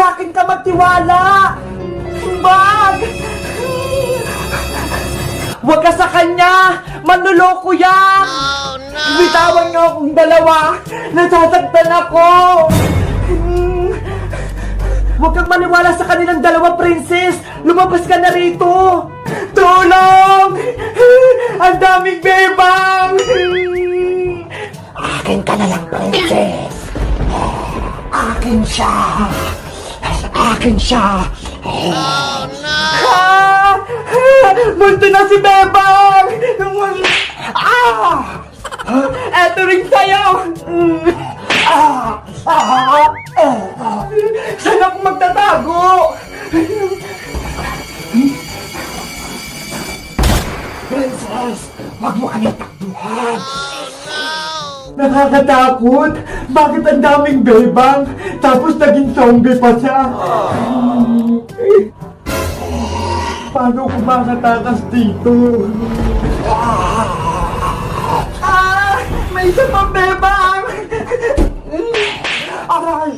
Sa akin ka magtiwala! Bag! Huwag ka sa kanya! Manluloko yan! Oh no! Bitawan niyo akong dalawa! Nasasaktan ako! Huwag kang maniwala sa kanilang dalawa, princess! Lumabas ka na rito! Tulong! Ang daming bebang! Akin ka na lang, princess! Akin siya! Akin siya! Oh no! Ah! Munti na si Bebang! Ah! Eto rin sa'yo! Saan ako magtatago? Princess, wag mo kami takbuhan! Nakakatakot! Bakit ang daming bebang? Tapos naging zombie pa siya! Paano ko makatakas dito? May isa pang bebang! Aray!